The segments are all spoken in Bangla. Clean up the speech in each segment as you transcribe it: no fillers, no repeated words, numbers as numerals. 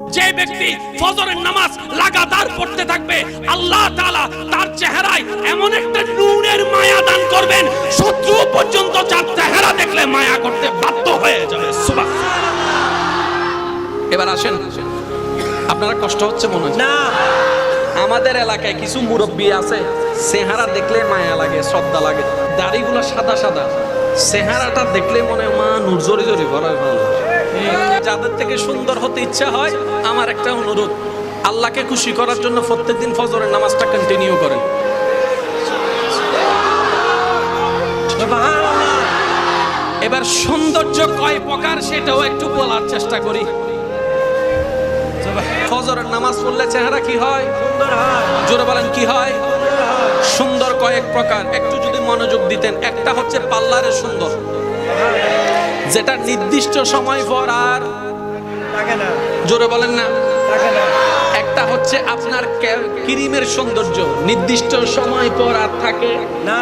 যে ব্যক্তি ফজরের নামাজ লাগাতার পড়তে থাকবে, আল্লাহ তাআলা তার চেহারায় এমন একটা নূরের মায়া দান করবেন, শত্রু পর্যন্ত তার চেহারা দেখলে মায়া করতে বাধ্য হয়ে যাবে। সুবহানাল্লাহ। এবার আসেন, আপনারা কষ্ট হচ্ছে মনে হয় না? আমাদের এলাকায় কিছু মুরব্বী আছে, চেহারা দেখলে মায়া লাগে, শ্রদ্ধা লাগে, দাড়িগুলো সাদা সাদা, চেহারাটা দেখলে মনে হয় মা নূর জরি জরি ভরা। যাদের থেকে সুন্দর হতে ইচ্ছা হয়, আমার একটা অনুরোধ, আল্লাহকে খুশি করার জন্য প্রত্যেকদিন ফজরের নামাজটা কন্টিনিউ করেন। এবার সৌন্দর্য কয় প্রকার সেটাও একটু বলার চেষ্টা করি। ফজরের নামাজ পড়লে চেহারা কি হয়? সুন্দর হয়। জোরে বলেন কি হয়? সুন্দর কয়েক প্রকার, একটু যদি মনোযোগ দিতেন। একটা হচ্ছে পার্লারের সুন্দর, যেটা নির্দিষ্ট সময় পর আর থাকে না। জোরে বলেন না, থাকে না। একটা হচ্ছে আপনার ক্রিমের সৌন্দর্য, নির্দিষ্ট সময় পর আর থাকে না।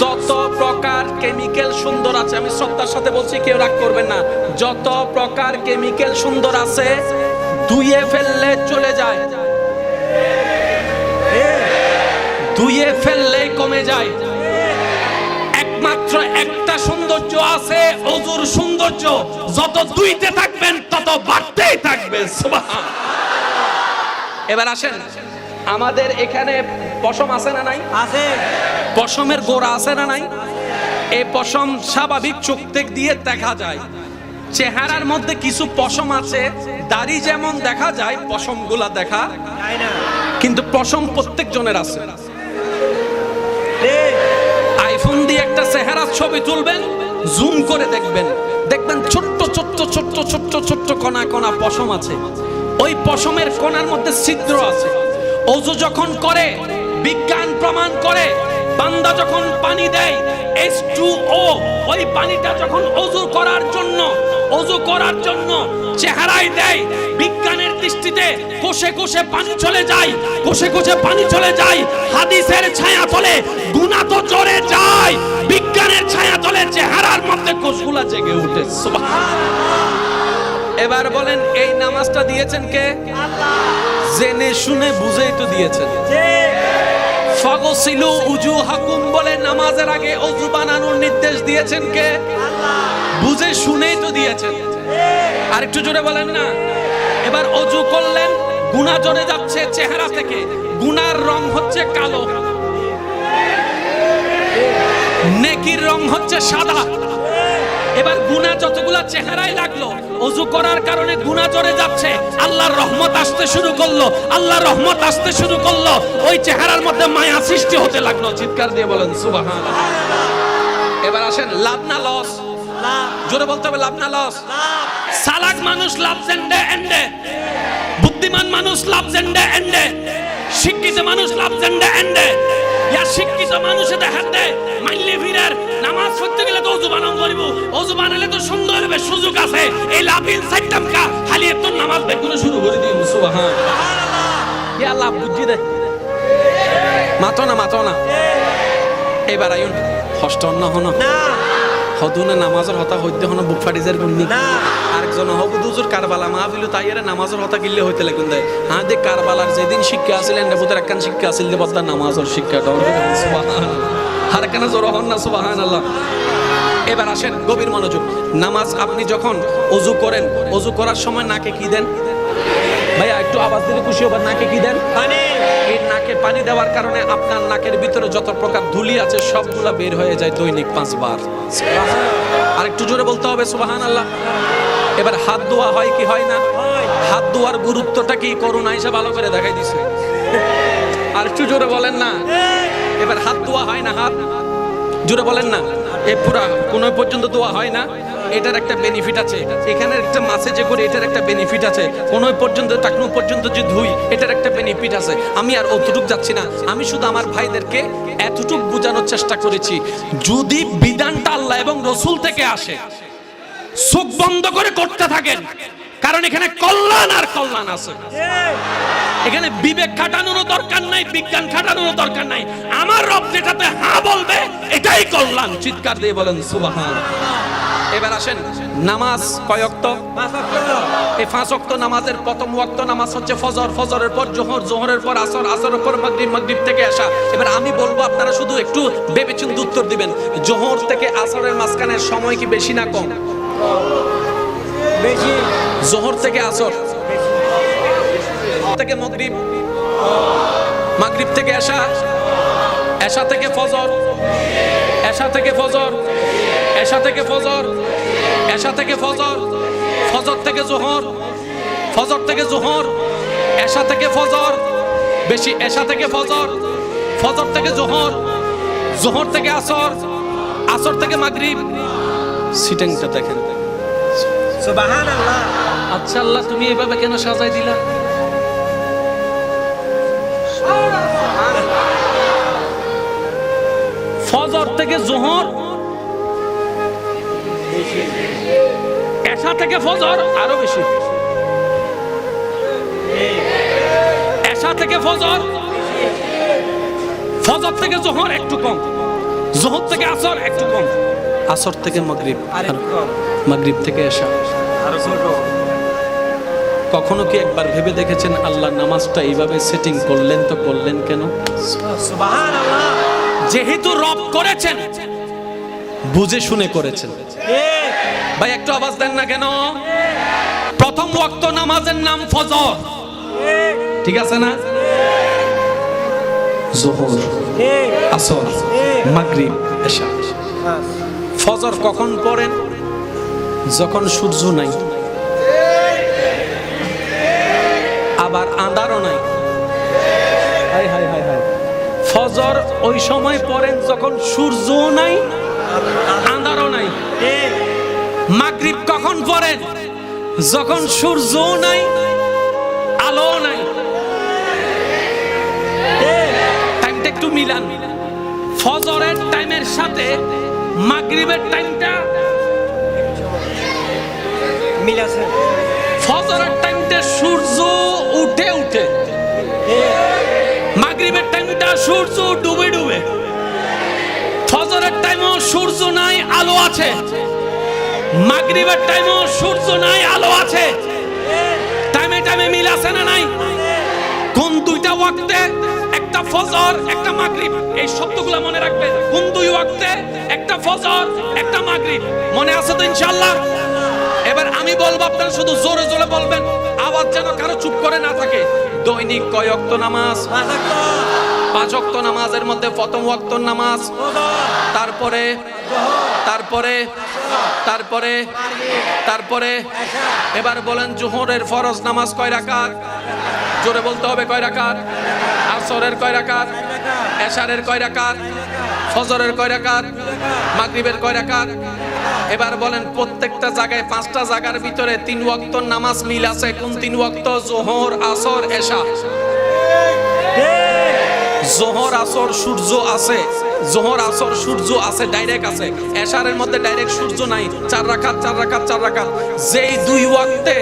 যত প্রকার কেমিক্যাল সুন্দর আছে, আমি শ্রদ্ধার সাথে বলছি, কেউ রাগ করবেন না, যত প্রকার কেমিক্যাল সুন্দর আছে ধুয়ে ফেললে চলে যায়, ধুয়ে ফেললে কমে যায়। একমাত্র একটা সৌন্দর্য আছে, ওযুর সৌন্দর্য, যত ধুইতে থাকবেন তত বাড়তেই থাকবে। সুবহানাল্লাহ। এবার আসেন, আমাদের এখানে পশম আছে না নাই? আছে। পশমের গোড়া আছে না নাই? এই পশম স্বাভাবিক চোখ দিয়ে দেখা যায়। চেহারার মধ্যে কিছু পশম আছে, দাড়ি যেমন দেখা যায় পশমগুলা দেখা যায় না, কিন্তু পশম প্রত্যেক জনের আছে। আইফোন দিয়ে একটা চেহারার ছবি তুলবেন, জুম করে দেখবেন, দেখবেন ছোট্ট ছোট্ট ছোট্ট ছোট্ট ছোট্ট কণা কণা পশম আছে। ওই পশমের কোণার মধ্যে ছিদ্র আছে। ওযু যখন করে, বিজ্ঞান প্রমাণ করে, বান্দা যখন পানি দেয় H2O, ওই পানিটা যখন ওযু করার জন্য চেহারায় দেয়, বিজ্ঞানের দৃষ্টিতে কোষে কোষে পানি চলে যায়, কোষে কোষে পানি চলে যায়। হাদিসের ছায়া তলে গুনাহ তো জড়ে যায়, বিজ্ঞানের ছায়া তলে চেহারার মধ্যে কোষগুলা জেগে ওঠে। সুবহানাল্লাহ। এবার বলেন, এই নামাজটা দিয়েছেন কে? আল্লাহ। জেনে শুনে বুঝেই তো দিয়েছেন। ফাগসিলু উজুহাকুম বলে নামাজের আগে ওযু বানানোর নির্দেশ দিয়েছেন কে? আল্লাহ। বুঝে শুনেই তো দিয়েছেন। আর একটু জোরে বলেন না। এবার ওযু করলেন, গুনাহ জড়ে যাচ্ছে চেহারা থেকে, গুনার রং হচ্ছে কালো, নেকির রং হচ্ছে সাদা। এবার গুনাহ যতগুলা চেহারায় লাগলো, ওযু করার কারণে গুনাহ জড়ে যাচ্ছে, আল্লাহর রহমত আসতে শুরু করলো, আল্লাহর রহমত আসতে শুরু করলো, ওই চেহারার মধ্যে মায়া সৃষ্টি হতে লাগলো। চিৎকার দিয়ে বলেন সুবহানাল্লাহ। এবার আসেন, লাভ না লস? জোরে বলতে হবে, লাভ না লস? চালাক মানুষ লাভ জেন্ডে এন্ডে, বুদ্ধিমান মানুষ লাভ জেন্ডে এন্ডে, শিক্ষিত মানুষ লাভ জেন্ডে এন্ডে। ইয়া শিক্ষিত মানুষে দেখেন দে মাইলে ভিড়ের নামাজ পড়তে গেলে তো ওযু বানান করিব, ওযু বানালে তো সুন্দর হবে, সুযোগ আছে, এই লাভিন সাইতাম কা খালি তো নামাজ বেগুনে শুরু করে দিই। সুবহানাল্লাহ। ইয়া লাভ বুঝি দে, মাতো না। এবার আইন কষ্ট না হনো না, হদুনে নামাজের হতা হইতে হনো বুক ফাটি যার গুন্নি না। আরেকজন হবু দুজুর কারবালা মাহফিল তাইয়ারে নামাজের হতা কিল্লে হইতে লাগুন দেয়। হ্যাঁ দে কারবালার যেদিন শিক্ষা আছিলেন নেবুতের একখান শিক্ষা আছিল দে বদলা নামাজের শিক্ষাটা। সুবহানাল্লাহ। আর কেন জোর হন না? সুবহানাল্লাহ। এবার আসেন, গভীর মনোযোগ। নামাজ আপনি যখন ওযু করেন, ওযু করার সময় নাকে কি দেন? ভাইয়া একটু আওয়াজ দিলে খুশি হবেন। নাকে কি দেন? পানি। এই নাকে পানি দেওয়ার কারণে আপনার নাকের ভিতরে যত প্রকার ধুলি আছে সবগুলা বের হয়ে যায় দৈনিক 5 বার। আর একটু জোরে বলতে হবে সুবহানাল্লাহ। এবার হাত ধোয়া হয় কি হয় না? হাত ধোয়ার গুরুত্বটা কি করুণা এসে ভালো করে দেখাই দিছে। আর একটু জোরে বলেন না। এবার হাত ধোয়া হয় না? হাত জোরে বলেন না। এ পুরা কোন পর্যন্ত ধোয়া হয় না? এটার একটা বেনিফিট আছে। এখানে একটা মাসে যে করে এটার একটা বেনিফিট আছে। কোন পর্যন্ত টাকনু পর্যন্ত যে ধুই এটার একটা বেনিফিট আছে। আমি আর অতটুক যাচ্ছি না, আমি শুধু আমার ভাইদেরকে এতটুক বোঝানোর চেষ্টা করেছি, যদি বিধানটা আল্লাহ এবং রাসূল থেকে আসে, চোখ বন্ধ করে করতে থাকেন, কারণ এখানে কল্যাণ আর কল্যাণ আছে। এখানে বিবেক খাটানোর দরকার নাই, বিজ্ঞান খাটানোর দরকার নাই। আমার রব যেটাতে হ্যাঁ বলবে এটাই কল্যাণ। চিৎকার দিয়ে বলেন সুবহানাল্লাহ। এবার আসেন, নামাজ কয় ওয়াক্ত? এই 5 ওয়াক্ত নামাজের প্রথম ওয়াক্ত নামাজ হচ্ছে ফজর, ফজরের পর জোহর, জোহরের পর আসর, আসরের পর মাগরিব, মাগরিব থেকে এশা। এবার আমি বলবো, আপনারা শুধু একটু ভেবেচিন্তে উত্তর দিবেন। জোহর থেকে আসরের মাঝখানের সময় কি বেশি না কম? বেশি। জোহর থেকে আসর, থেকে মাগরিব, মাগরিব থেকে এশা, এশা থেকে ফজর, এশা থেকে ফজর, এশা থেকে ফজর, এশা থেকে ফজর, ফজর থেকে জোহর, ফজর থেকে জোহর, এশা থেকে ফজর, বেশি এশা থেকে ফজর, ফজর থেকে জোহর, জোহর থেকে আসর, আসর থেকে মাগরিব। সিটিংটা দেখেন। সুবহানাল্লাহ। আচ্ছা আল্লাহ, তুমি এভাবে কেন সাজাই দিলা? ফজর থেকে জোহর, এশা থেকে ফজর আরো বেশি, এশা থেকে ফজর, ফজর থেকে জোহর একটু কম, জোহর থেকে আসর একটু কম, আসর থেকে মাগরিব, মাগরিব থেকে এশা। কখনো কি একবার ভেবে দেখেছেন আল্লাহ নামাজটা এইভাবে সেটিং করলেন? তো করলেন কেন? সুবহানাল্লাহ। যেহেতু রব করেছেন, বুঝে শুনে করেছেন। ভাই একটু আওয়াজ দেন না কেন? প্রথম ওয়াক্ত নামাজের নাম ফজর, ঠিক আছে না? জোহর, আসর, মাগরিব, এশা। ফজর কখন পড়েন? যখন সূর্য নাই, আবার আঁধারও নাই। ফজর ওই সময় পড়েন যখন সূর্য নাই, আঁধারও নাই। মাগরিব কখন পড়েন? যখন সূর্য নাই, আলো নাই। টাইমটা একটু মিলান। ফজরের টাইমের সাথে মাগরিবের টাইমটা মিল আছে। ফজরের টাইমটা সূর্য উঠে উঠে, মাগরিবের টাইমটা সূর্য ডুবে ডুবে। ফজরের টাইমও সূর্য নাই, আলো আছে। মাগরিবের টাইমও সূর্য নাই, আলো আছে। টাইমে টাইমে মিল আছে না নাই? কোন দুইটা ওয়াক্তে? একটা ফজর, একটা মাগরিব। এই শব্দগুলো মনে রাখবেন। কোন দুই ওয়াক্তে? একটা ফজর, একটা মাগরিব। মনে আছে তো ইনশাআল্লাহ? এবার আমি বলবো, আপনারা শুধু জোরে জোরে বলবেন, আওয়াজ যেন কারো চুপ করে না থাকে। দৈনিক কয় ওয়াক্ত নামাজ? 5 ওয়াক্ত নামাজের মধ্যে প্রথম ওয়াক্ত নামাজ, তারপরে তারপরে তারপরে তারপরে এবার বলেন জোহরের ফরজ নামাজ কয় রাকাত? জোরে বলতে হবে, কয় রাকাত? আসরের কয় রাকাত? এশারের কয় রাকাত? ফজরের কয় রাকাত? মাগরিবের কয় রাকাত? এবার বলেন প্রত্যেকটা জায়গায় 5টা জায়গার ভিতরে 3 ওয়াক্ত নামাজ মিল আছে। কোন 3 ওয়াক্ত? জোহর, আসর, এশা। জোহর আসর সূর্য আছে, জোহর আসর সূর্য আছে, ডাইরেক্ট আছে। এশারের মধ্যে ডাইরেক্ট সূর্য নাই। 4 রাকাত 4 রাকাত 4 রাকাত। যেই 2 ওয়াক্তে